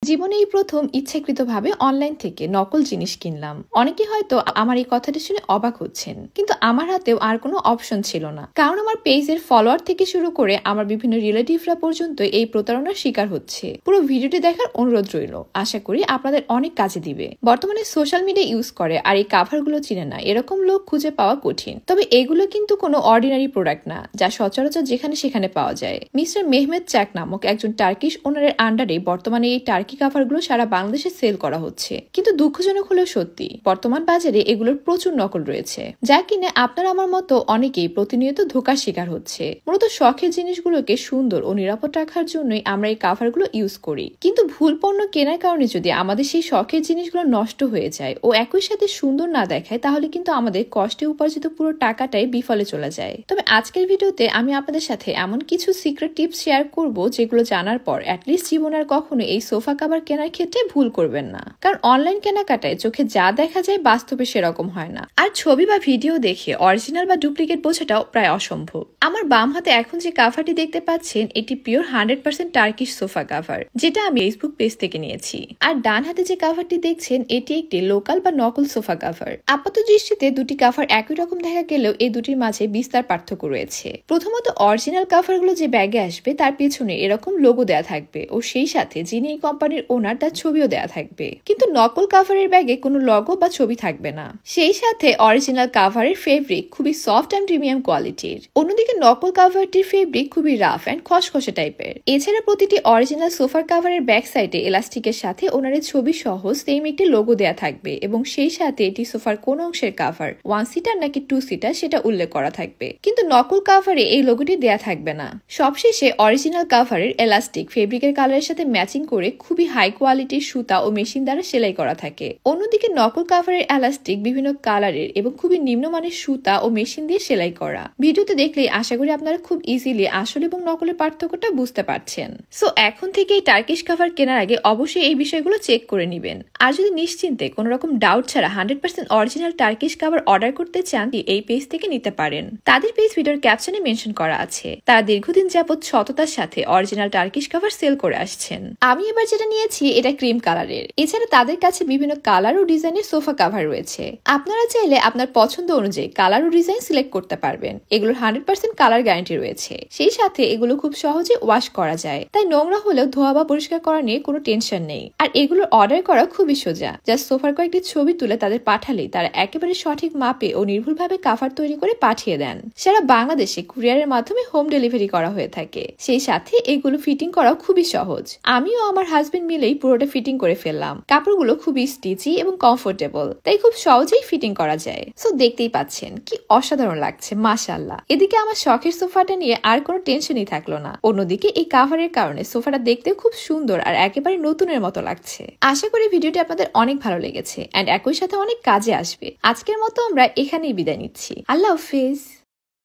জীবনে এই প্রথম ইচ্ছাকৃতভাবে অনলাইন থেকে নকল জিনিস কিনলাম। অনেকে হয়তো আমার এই কথাটি শুনে অবাক হচ্ছেন, কিন্তু আমার হাতেও আর কোনো অপশন ছিল না, কারণ আমার পেজের ফলোয়ার থেকে শুরু করে আমার বিভিন্ন রিলেটিভরা পর্যন্ত এই প্রতারণার শিকার হচ্ছে। পুরো ভিডিওটি দেখার অনুরোধ রইল, আশা করি আপনাদের অনেক কাজে দিবে। বর্তমানে সোশ্যাল মিডিয়া ইউজ করে আর এই কাভারগুলো চিনে না এরকম লোক খুঁজে পাওয়া কঠিন, তবে এগুলো কিন্তু কোনো অর্ডিনারি প্রোডাক্ট না যা সচরাচর যেখানে সেখানে পাওয়া যায়। মিস্টার মেহমেদ চাক নামক একজন টার্কিশ ওনারের আন্ডারে বর্তমানে এই টার্কি কাভারগুলো সারা বাংলাদেশে সেল করা হচ্ছে, কিন্তু দুঃখজনক হলেও সত্যি বর্তমান বাজারে এগুলোর প্রচুর নকল রয়েছে, যা কিনে আপনারা আমার মতো অনেকেই প্রতিনিয়ত ধোঁকার শিকার হচ্ছে। মূলত শখের জিনিসগুলোকে সুন্দর ও নিরাপদ রাখার জন্যই আমরা এই কাভারগুলো ইউজ করি, কিন্তু ভুল পণ্য কেনার কারণে যদি আমাদের সেই শখের জিনিসগুলো নষ্ট হয়ে যায় ও একই সাথে সুন্দর না দেখায়, তাহলে কিন্তু আমাদের কষ্টে উপার্জিত পুরো টাকাটাই বিফলে চলে যায়। তবে আজকের ভিডিওতে আমি আপনাদের সাথে এমন কিছু সিক্রেট টিপস শেয়ার করব যেগুলো জানার পর অ্যাটলিস্ট জীবনে আর কখনো এই সোফা কাভার কেনার ক্ষেত্রে ভুল করবেন না, কারণ অনলাইন কেনাকাটায় চোখে যা দেখা যায় বাস্তবে সেরকম হয় না, আর ছবি বা ভিডিও দেখে অরিজিনাল বা ডুপ্লিকেট বোঝাটাও প্রায় অসম্ভব। আমার বাম হাতে এখন যে কাভারটি দেখতে পাচ্ছেন এটি পিওর 100% টার্কিশ সোফা কাভার, যেটা আমি ফেসবুক পেজ থেকে নিয়েছি। আর ডান হাতে যে কাভারটি দেখছেন এটি একটি লোকাল বা নকল সোফা কাভার। আপাত দৃষ্টিতে দুটি কাভার একই রকম দেখা গেলেও এই দুটির মাঝে বিস্তার পার্থক্য রয়েছে। প্রথমত, অরিজিনাল কাভারগুলো যে ব্যাগে আসবে তার পেছনে এরকম লোগো দেয়া থাকবে ও সেই সাথে যিনি এই কোম্পানির ওনার তার ছবিও দেয়া থাকবে, কিন্তু নকল কাভারের ব্যাগে কোনো লোগো বা ছবি থাকবে না। সেই সাথে অরিজিনাল কাভারের ফেব্রিক খুবই সফট অ্যান্ড প্রিমিয়াম কোয়ালিটির, অন্যদিকে নকল কাভারটির ফেব্রিক খুবই রাফ অ্যান্ড খসখসে টাইপের। এছাড়া প্রতিটি অরিজিনাল সোফার কাভারের ব্যাক সাইডে এলাস্টিকের সাথে ওনারের ছবি সহ সেম একটি লোগো দেয়া থাকবে এবং সেই সাথে এটি সোফার কোন অংশের কাভার, 1 সিটার নাকি 2 সিটার সেটা উল্লেখ করা থাকবে, কিন্তু নকল কাভারে এই লোগোটি দেয়া থাকবে না। সবশেষে অরিজিনাল কাভারের এলাস্টিক ফেব্রিকের কালারের সাথে ম্যাচিং করে খুবই হাই কোয়ালিটির সুতা ও মেশিন দ্বারা সেলাই করা থাকে। অন্যদিকে নকল কাভারের এলাস্টিক বিভিন্ন কালারের এবং খুবই নিম্নমানের সুতা ও মেশিন দিয়ে সেলাই করা। ভিডিওতে দেখলেই আশা করি আপনারা খুব ইজিলি আসল এবং নকলের পার্থক্যটা বুঝতে পারছেন। সো এখন থেকে এই টার্কিশ কাভার কেনার আগে অবশ্যই এই বিষয়গুলো চেক করে নেবেন। আর যদি নিশ্চিন্তে কোনো রকম ডাউট ছাড়া 100% অরিজিনাল টার্কিশ কাভার অর্ডার করতে চান, এই পেজ থেকে নিতে পারেন। তাদের পেজ ভিডিওর ক্যাপশনে মেনশন করা আছে। তারা দীর্ঘদিন যাবত সততার সাথে অরিজিনাল টার্কিশ কাভার সেল করে আসছেন। আমি এবার যেটা নিয়েছি এটা ক্রিম কালারের। এছাড়া তাদের কাছে বিভিন্ন কালার ও ডিজাইনের সোফা কাভার রয়েছে। আপনারা চাইলে আপনার পছন্দ অনুযায়ী কালার ও ডিজাইন সিলেক্ট করতে পারবেন। এগুলোর 100% কালার গ্যারান্টি রয়েছে। সেই সাথে এগুলো খুব সহজে ওয়াশ করা যায়, তাই নোংরা হলেও ধোয়া বা পরিষ্কার করা নিয়ে কোনো টেনশন নেই। আর এগুলোর অর্ডার করা খুবই সোজা, জাস্ট সোফার কয়েকটি ছবি তুলে তাদের পাঠালেই তারা একেবারে সঠিক মাপে ও নির্ভুলভাবে কাভার তৈরি করে পাঠিয়ে দেন। সারা বাংলাদেশে কুরিয়ারের মাধ্যমে হোম ডেলিভারি করা হয়ে থাকে। সেই সাথে এগুলো ফিটিং করাও খুবই সহজ। আমিও আমার হাজবেন্ড মিলেই পুরোটা ফিটিং করে ফেললাম। কাপড়গুলো খুবই স্টিচি এবং কমফোর্টেবল, তাই খুব সহজেই ফিটিং করা যায়। সো দেখতেই পাচ্ছেন কি অসাধারণ লাগছে, মাশাআল্লাহ। এদিকে আমার শখের সোফাটা নিয়ে আর কোনো টেনশনই থাকলো না। অন্যদিকে এই কাভারের কারণে সোফাটা দেখতে খুব সুন্দর আর একেবারে নতুনের মতো লাগছে। আশা করি ভিডিওটি আপনাদের অনেক ভালো লেগেছে এন্ড একই সাথে অনেক কাজে আসবে। আজকের মতো আমরা এখানেই বিদায় নিচ্ছি। আল্লাহ হাফেজ।